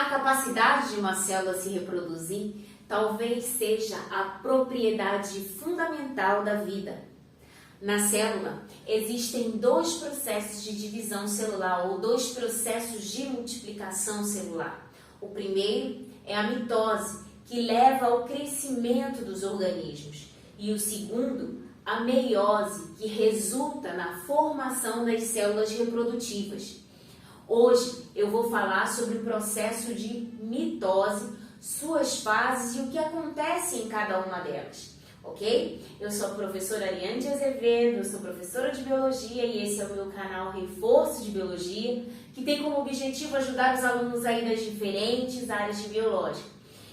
capacidade de uma célula se reproduzir talvez seja a propriedade fundamental da vida. Na célula, existem dois processos de divisão celular ou dois processos de multiplicação celular. O primeiro é a mitose, que leva ao crescimento dos organismos. E o segundo, a meiose, que resulta na formação das células reprodutivas. Hoje eu vou falar sobre o processo de mitose, suas fases e o que acontece em cada uma delas, ok? Eu sou a professora Ariane de Azevedo, eu sou professora de Biologia e esse é o meu canal Reforço de Biologia, que tem como objetivo ajudar os alunos aí das diferentes áreas de biológica.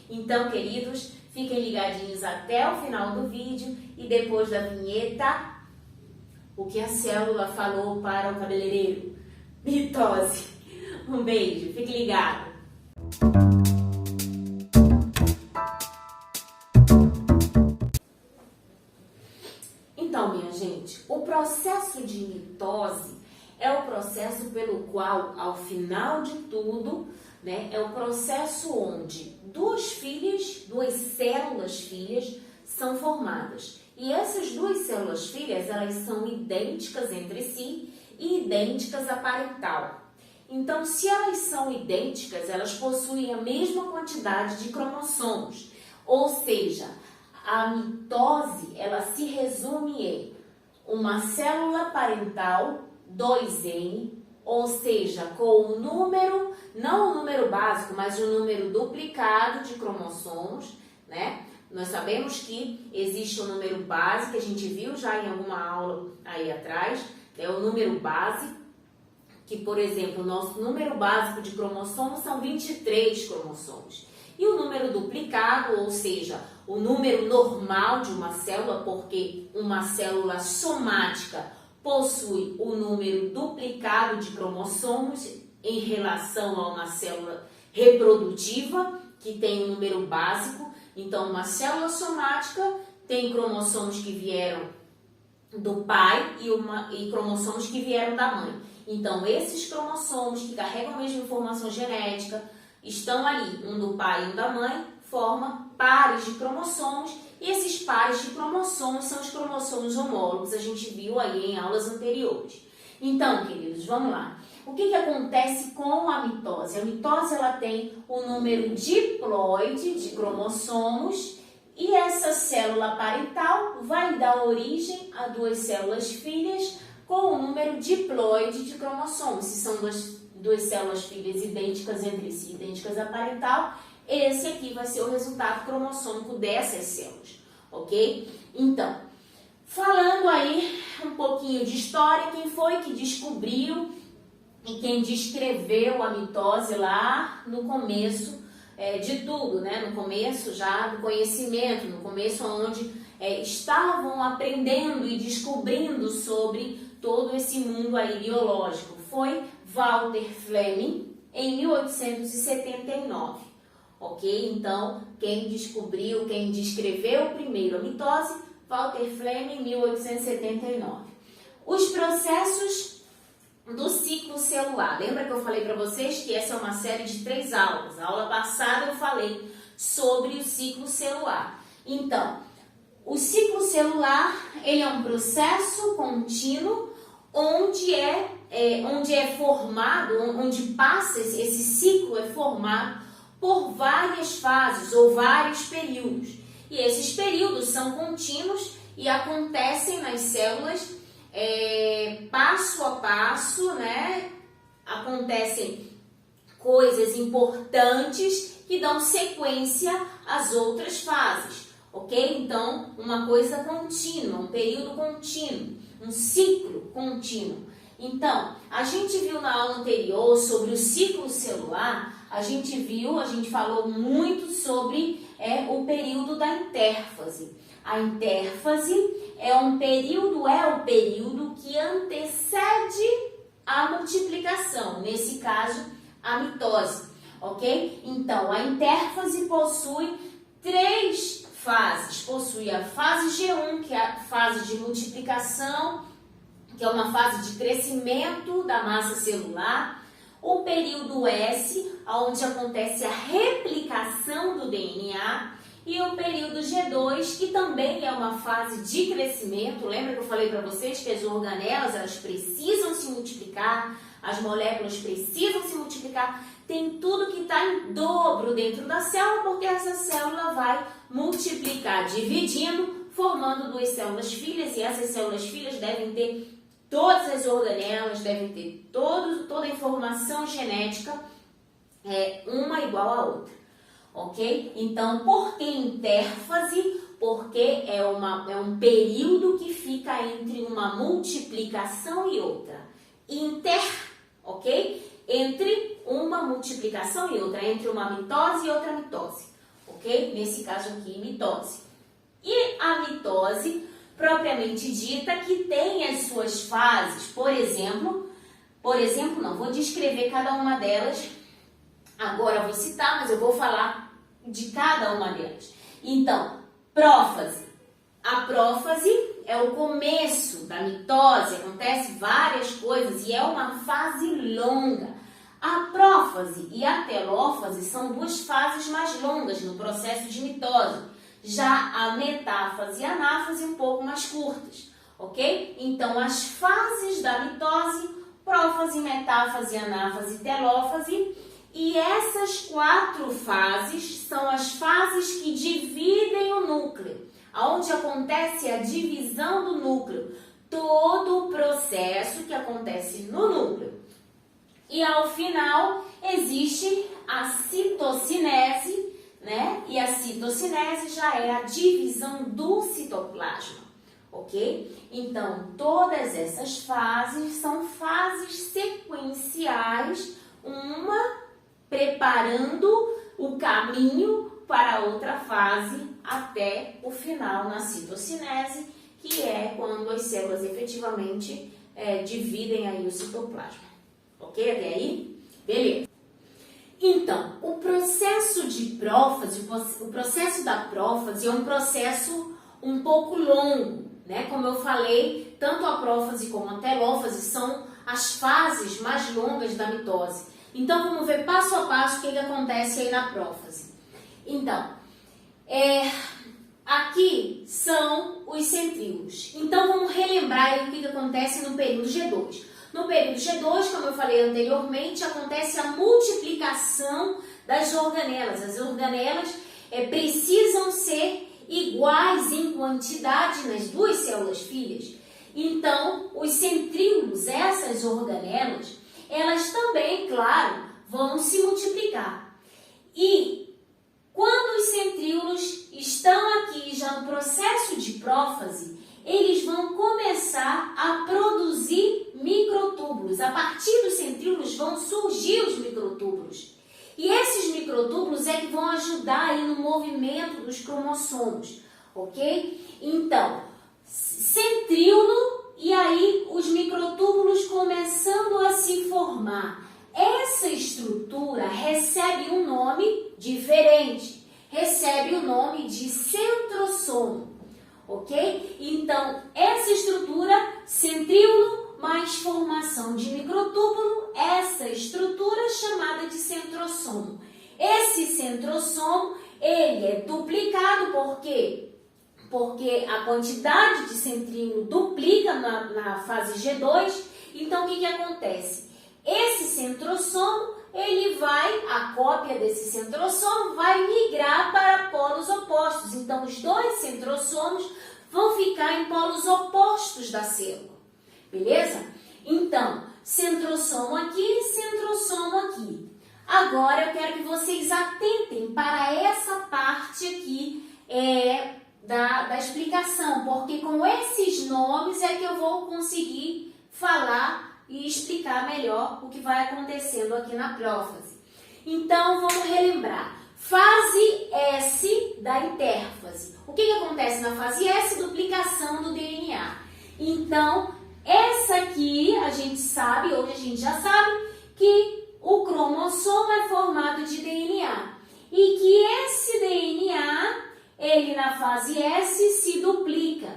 Então, queridos, fiquem ligadinhos até o final do vídeo e depois da vinheta, o que a célula falou para o cabeleireiro? Mitose. Um beijo, fique ligado. Então, minha gente, o processo de mitose é o processo pelo qual, ao final de tudo, é o processo onde duas células filhas são formadas. E essas duas células filhas, elas são idênticas entre si e idênticas à parental. Então, se elas são idênticas, elas possuem a mesma quantidade de cromossomos. Ou seja, a mitose, ela se resume em uma célula parental 2N, ou seja, com o número, não o número básico, mas o número duplicado de cromossomos, né? Nós sabemos que existe o número base, que a gente viu já em alguma aula aí atrás, é o número base, que, por exemplo, o nosso número básico de cromossomos são 23 cromossomos. E o número duplicado, ou seja, o número normal de uma célula, porque uma célula somática possui o número duplicado de cromossomos em relação a uma célula reprodutiva, que tem um número básico. Então, uma célula somática tem cromossomos que vieram do pai e cromossomos que vieram da mãe. Então, esses cromossomos que carregam a mesma informação genética estão ali, um do pai e um da mãe, formam pares de cromossomos, e esses pares de cromossomos são os cromossomos homólogos, a gente viu aí em aulas anteriores. Então, queridos, vamos lá. O que acontece com a mitose? A mitose, ela tem o número diploide de cromossomos e essa célula parental vai dar origem a duas células filhas com o número diploide de cromossomos. Se são duas células filhas idênticas entre si, idênticas à parental, esse aqui vai ser o resultado cromossômico dessas células, ok? Então, falando aí um pouquinho de história, quem foi que descobriu e quem descreveu a mitose lá no começo de tudo, né? No começo já do conhecimento, no começo onde estavam aprendendo e descobrindo sobre todo esse mundo aí biológico. Foi Walter Flemming em 1879, ok? Então, quem descobriu, quem descreveu primeiro a mitose, Walter Flemming, 1879. Os processos do ciclo celular. Lembra que eu falei para vocês que essa é uma série de 3 aulas? A aula passada eu falei sobre o ciclo celular. Então, o ciclo celular, ele é um processo contínuo onde é formado, onde passa esse ciclo é formado por várias fases ou vários períodos. E esses períodos são contínuos e acontecem nas células passo a passo, né? Acontecem coisas importantes que dão sequência às outras fases, ok? Então, uma coisa contínua, um período contínuo, um ciclo contínuo. Então, a gente viu na aula anterior sobre o ciclo celular, a gente falou muito sobre o período da intérfase. A intérfase é o período que antecede a multiplicação, nesse caso, a mitose, ok? Então, a intérfase possui 3 fases. Possui a fase G1, que é a fase de multiplicação, que é uma fase de crescimento da massa celular, o período S, onde acontece a replicação do DNA, e o período G2, que também é uma fase de crescimento. Lembra que eu falei para vocês que as organelas, elas precisam se multiplicar, as moléculas precisam se multiplicar, tem tudo que está em dobro dentro da célula, porque essa célula vai multiplicar dividindo, formando duas células filhas, e essas células filhas devem ter todas as organelas, devem ter toda a informação genética, uma igual à outra, ok? Então, por que intérfase? Porque é um período que fica entre uma multiplicação e outra. Ok? Entre uma multiplicação e outra, entre uma mitose e outra mitose, ok? Nesse caso aqui, mitose. E a mitose, propriamente dita, que tem as suas fases, por exemplo, não, vou descrever cada uma delas, agora eu vou citar, mas eu vou falar de cada uma delas. Então, prófase. A prófase é o começo da mitose, acontece várias coisas e é uma fase longa. A prófase e a telófase são duas fases mais longas no processo de mitose. Já a metáfase e a anáfase um pouco mais curtas, ok? Então, as fases da mitose, prófase, metáfase, anáfase e telófase. E essas 4 fases são as fases que dividem o núcleo, onde acontece a divisão do núcleo, todo o processo que acontece no núcleo. E ao final existe a citocinese, né? E a citocinese já é a divisão do citoplasma, ok? Então, todas essas fases são fases sequenciais, uma preparando o caminho para outra fase até o final na citocinese, que é quando as células efetivamente dividem aí o citoplasma. Ok? Até aí? Beleza. Então, o processo de prófase, o processo da prófase é um processo um pouco longo, né? Como eu falei, tanto a prófase como a telófase são as fases mais longas da mitose. Então, vamos ver passo a passo o que acontece aí na prófase. Então, aqui são os centríolos. Então, vamos relembrar aí o que acontece no período G2. No período G2, como eu falei anteriormente, acontece a multiplicação das organelas. As organelas precisam ser iguais em quantidade nas duas células filhas. Então, os centríolos, essas organelas, elas também, claro, vão se multiplicar. E quando os centríolos estão aqui já no processo de prófase, eles vão começar a produzir microtúbulos. A partir dos centríolos vão surgir os microtúbulos. E esses microtúbulos é que vão ajudar aí no movimento dos cromossomos, ok? Então, centríolo e aí os microtúbulos começando a se formar. Essa estrutura recebe um nome diferente, recebe o nome de centrossomo, ok? Então, essa estrutura, centríolo mais formação de microtúbulo, essa estrutura chamada de centrossomo. Esse centrossomo, ele é duplicado, por quê? Porque a quantidade de centríolo duplica na fase G2, então o que acontece? Esse centrossomo, a cópia desse centrossomo vai migrar para polos opostos. Então, os dois centrossomos vão ficar em polos opostos da célula. Beleza? Então, centrossomo aqui, centrossomo aqui. Agora, eu quero que vocês atentem para essa parte aqui da explicação, porque com esses nomes é que eu vou conseguir falar e explicar melhor o que vai acontecendo aqui na prófase. Então, vamos relembrar. Fase S da intérfase. O que acontece na fase S? Duplicação do DNA. Então, essa aqui a gente sabe, hoje a gente já sabe, que o cromossomo é formado de DNA. E que esse DNA, ele na fase S se duplica.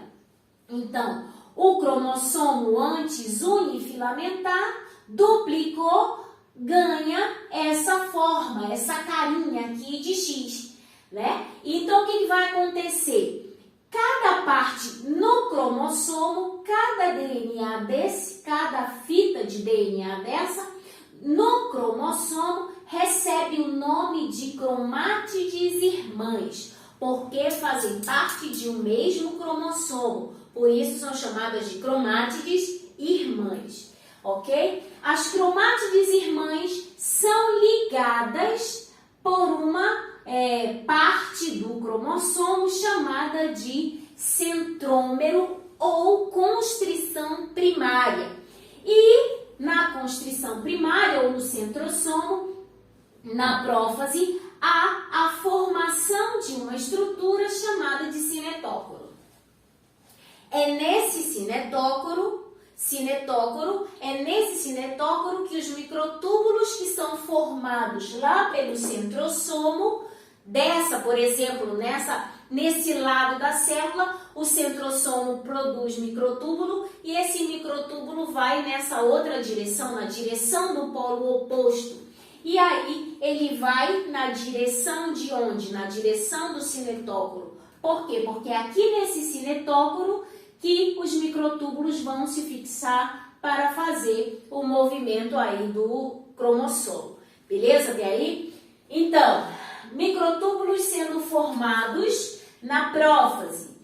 Então, o cromossomo antes unifilamentar duplicou ganha essa forma, essa carinha aqui de X, né? Então, o que vai acontecer? Cada parte no cromossomo, cada DNA desse, cada fita de DNA dessa, no cromossomo, recebe o nome de cromátides irmãs, porque fazem parte de um mesmo cromossomo. Por isso são chamadas de cromátides irmãs, ok? As cromátides irmãs são ligadas por uma parte do cromossomo chamada de centrômero ou constrição primária. E na constrição primária ou no centrossomo, na prófase, há a formação de uma estrutura chamada de cinetócoro. É nesse cinetócoro que os microtúbulos que são formados lá pelo centrossomo, por exemplo, nesse lado da célula, o centrossomo produz microtúbulo e esse microtúbulo vai nessa outra direção, na direção do polo oposto. E aí ele vai na direção de onde? Na direção do cinetócoro. Por quê? Porque é aqui nesse cinetócoro que os microtúbulos vão se fixar para fazer o movimento aí do cromossomo. Beleza? Até aí? Então, microtúbulos sendo formados na prófase.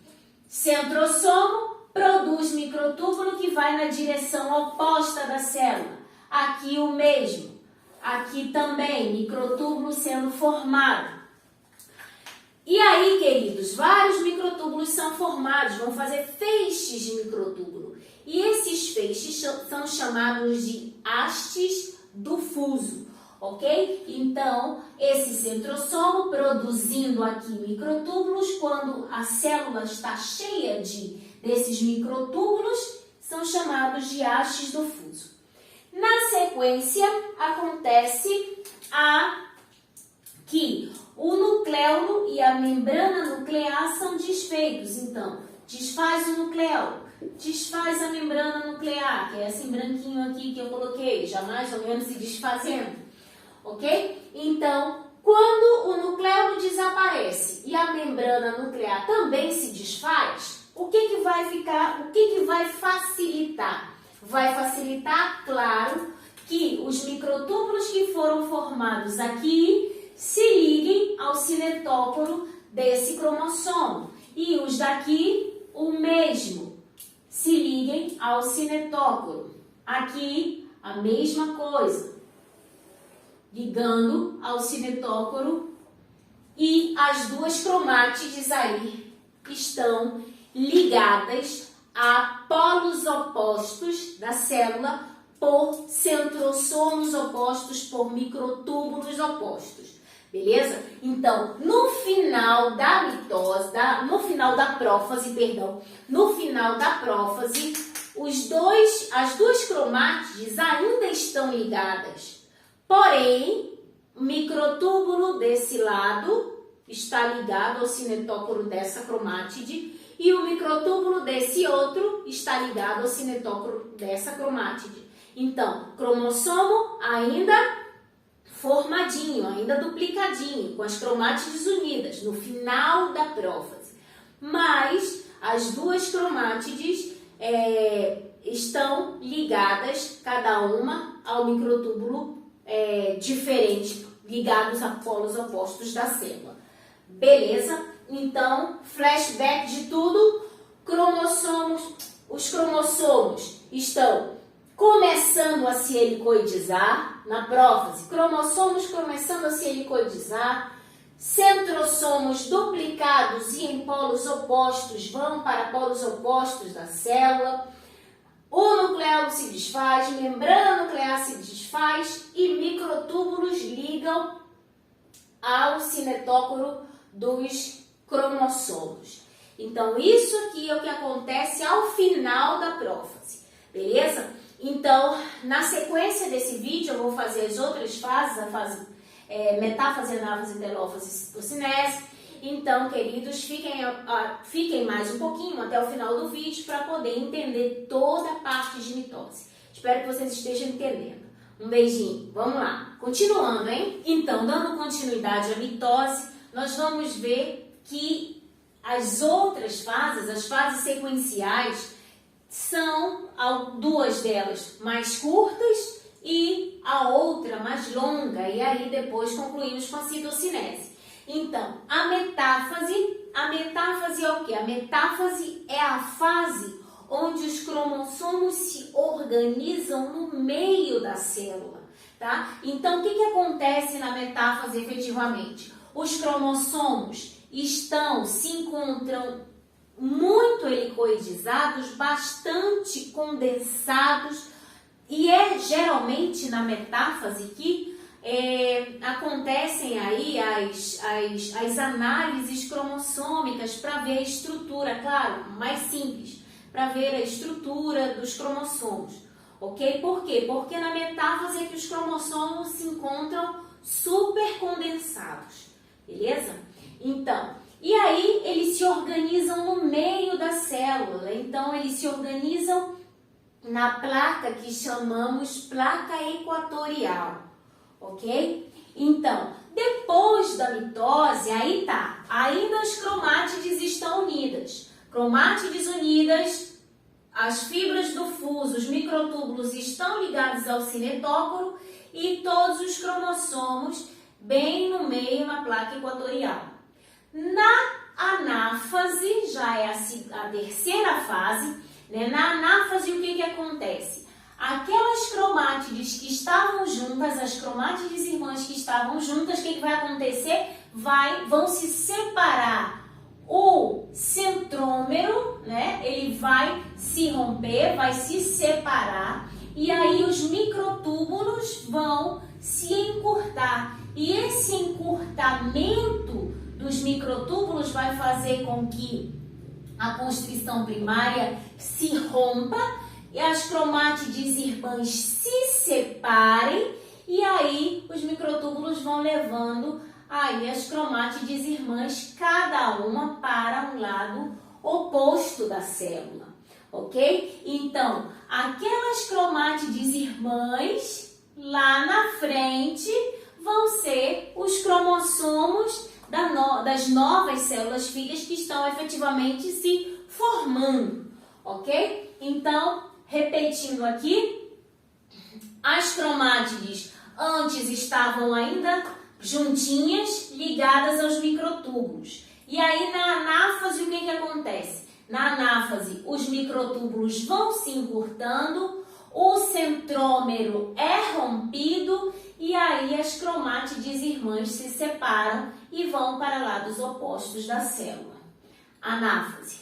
Centrossomo produz microtúbulo que vai na direção oposta da célula. Aqui o mesmo. Aqui também, microtúbulo sendo formado. E aí, queridos, vários microtúbulos são formados, vão fazer feixes de microtúbulo. E esses feixes são chamados de hastes do fuso, ok? Então, esse centrossomo produzindo aqui microtúbulos, quando a célula está cheia desses microtúbulos, são chamados de hastes do fuso. Na sequência, acontece que o nucleolo e a membrana nuclear são desfeitos. Então, desfaz o nucleolo, desfaz a membrana nuclear, que é esse branquinho aqui que eu coloquei, já mais ou menos se desfazendo, ok? Então, quando o nucleolo desaparece e a membrana nuclear também se desfaz, o que vai ficar, o que vai facilitar? Vai facilitar, claro, que os microtúbulos que foram formados aqui se liguem ao cinetócoro desse cromossomo. E os daqui, o mesmo, se liguem ao cinetócoro. Aqui, a mesma coisa, ligando ao cinetócoro, e as duas cromátides aí estão ligadas a polos opostos da célula por centrossomos opostos, por microtúbulos opostos. Beleza? Então, no final da mitose, no final da prófase, as duas cromátides ainda estão ligadas. Porém, o microtúbulo desse lado está ligado ao cinetócoro dessa cromátide e o microtúbulo desse outro está ligado ao cinetócoro dessa cromátide. Então, cromossomo ainda formadinho, ainda duplicadinho, com as cromátides unidas no final da prófase. Mas as duas cromátides estão ligadas, cada uma, ao microtúbulo diferente, ligados a polos opostos da célula. Beleza? Então, flashback de tudo, os cromossomos estão começando a se helicoidizar na prófase, cromossomos começando a se helicoidizar, centrossomos duplicados e em polos opostos vão para polos opostos da célula, o nucleolo se desfaz, membrana nuclear se desfaz e microtúbulos ligam ao cinetócoro dos cromossomos. Então, isso aqui é o que acontece ao final da prófase, beleza? Então, na sequência desse vídeo, eu vou fazer as outras fases, a fase metáfase, anáfase, telófase e citocinese. Então, queridos, fiquem mais um pouquinho até o final do vídeo para poder entender toda a parte de mitose. Espero que vocês estejam entendendo. Um beijinho. Vamos lá. Continuando, hein? Então, dando continuidade à mitose, nós vamos ver que as outras fases, as fases sequenciais, são duas delas mais curtas e a outra mais longa. E aí depois concluímos com a citocinese. Então, a metáfase é o quê? A metáfase é a fase onde os cromossomos se organizam no meio da célula, tá? Então, o que acontece na metáfase efetivamente? Os cromossomos se encontram muito helicoidizados, bastante condensados, e é geralmente na metáfase que acontecem aí as análises cromossômicas para ver a estrutura, claro, mais simples, para ver a estrutura dos cromossomos, ok? Por quê? Porque na metáfase é que os cromossomos se encontram super condensados, beleza? Então, e aí eles se organizam no meio da célula, então eles se organizam na placa que chamamos placa equatorial, ok? Então, depois da mitose, ainda as cromátides estão unidas. Cromátides unidas, as fibras do fuso, os microtúbulos estão ligados ao cinetócoro e todos os cromossomos bem no meio na placa equatorial. Na anáfase, já é a terceira fase, né? Na anáfase, o que acontece? Aquelas cromátides que estavam juntas, as cromátides irmãs que estavam juntas, o que vai acontecer? Vão se separar. O centrômero, né? Ele vai se romper, vai se separar, e aí os microtúbulos vão se encurtar. E esse encurtamento dos microtúbulos vai fazer com que a constrição primária se rompa e as cromátides irmãs se separem, e aí os microtúbulos vão levando aí as cromátides irmãs, cada uma para um lado oposto da célula, ok? Então, aquelas cromátides irmãs lá na frente vão ser os cromossomos das novas células filhas que estão efetivamente se formando, ok? Então, repetindo aqui, as cromátides antes estavam ainda juntinhas, ligadas aos microtúbulos. E aí na anáfase o que acontece? Na anáfase os microtúbulos vão se encurtando, o centrômero é rompido e aí as cromátides irmãs se separam e vão para lados opostos da célula. Anáfase.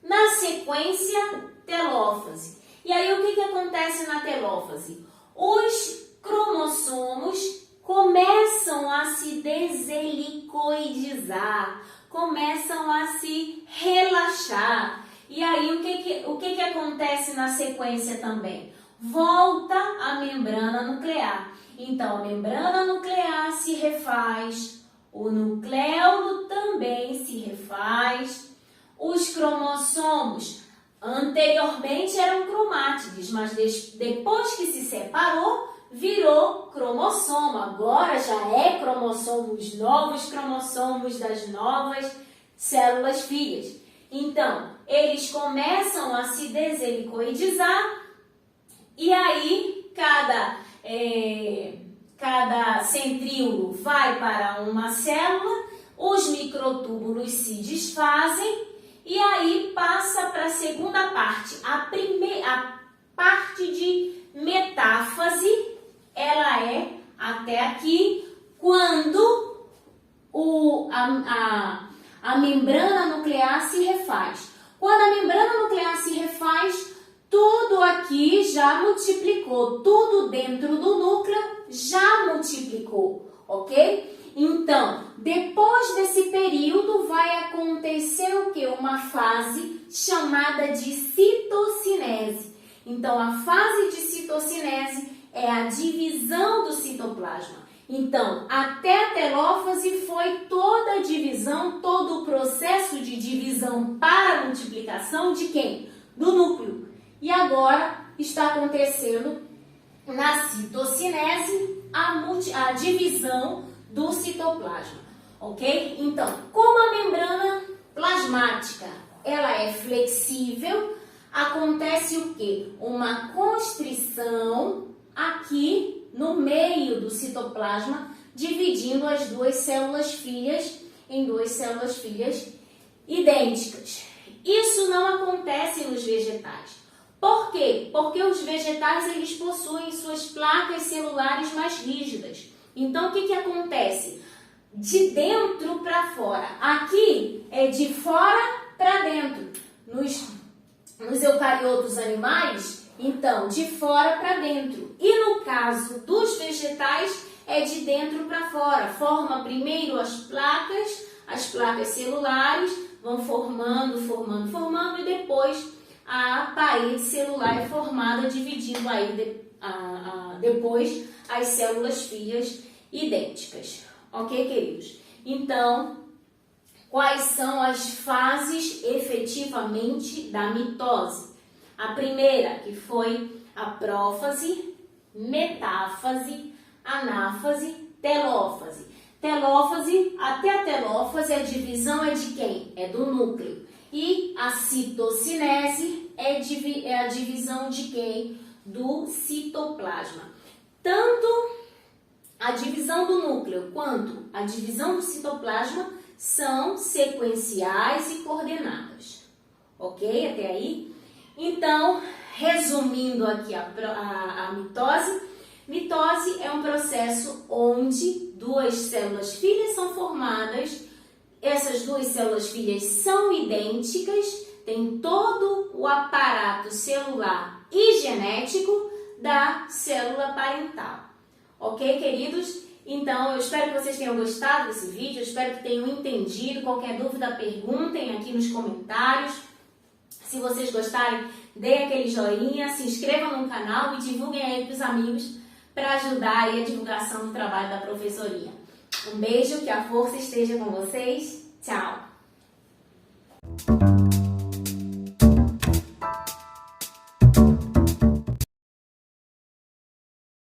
Na sequência, telófase. E aí o que acontece na telófase? Os cromossomos começam a se deselicoidizar, começam a se relaxar. E aí o que acontece na sequência também? Volta a membrana nuclear. Então, a membrana nuclear se refaz, o nucleolo também se refaz. Os cromossomos anteriormente eram cromátides, mas depois que se separou, virou cromossomo. Agora já é cromossomos novos, cromossomos das novas células filhas. Então, eles começam a se deselicoidizar e aí cada centríolo vai para uma célula, os microtúbulos se desfazem e aí passa para a segunda parte. A parte de metáfase, ela é até aqui, quando a membrana nuclear se refaz. Quando a membrana nuclear se refaz, tudo aqui já multiplicou, tudo dentro do núcleo já multiplicou, ok? Então, depois desse período vai acontecer o quê? Uma fase chamada de citocinese. Então, a fase de citocinese é a divisão do citoplasma. Então, até a telófase foi toda a divisão, todo o processo de divisão para a multiplicação de quem? Do núcleo. E agora está acontecendo na citocinese, a divisão do citoplasma, ok? Então, como a membrana plasmática, ela é flexível, acontece o quê? Uma constrição aqui no meio do citoplasma, dividindo as duas células filhas em duas células filhas idênticas. Isso não acontece nos vegetais. Por quê? Porque os vegetais eles possuem suas placas celulares mais rígidas. Então, o que acontece? De dentro para fora. Aqui é de fora para dentro. Nos eucariotos animais, então, de fora para dentro. E no caso dos vegetais, é de dentro para fora. Forma primeiro as placas celulares, vão formando, e depois a parede celular é formada, dividindo aí depois as células filhas idênticas. Ok, queridos? Então, quais são as fases efetivamente da mitose? A primeira, que foi a prófase, metáfase, anáfase, telófase. Telófase, até a telófase, a divisão é de quem? É do núcleo. E a citocinese é a divisão de quem? Do citoplasma. Tanto a divisão do núcleo quanto a divisão do citoplasma são sequenciais e coordenadas. Ok? Até aí? Então, resumindo aqui a mitose, mitose é um processo onde duas células filhas são formadas. Essas duas células filhas são idênticas, tem todo o aparato celular e genético da célula parental. Ok, queridos? Então, eu espero que vocês tenham gostado desse vídeo, eu espero que tenham entendido. Qualquer dúvida, perguntem aqui nos comentários. Se vocês gostarem, deem aquele joinha, se inscrevam no canal e divulguem aí para os amigos para ajudar aí a divulgação do trabalho da professoria. Um beijo, que a força esteja com vocês. Tchau!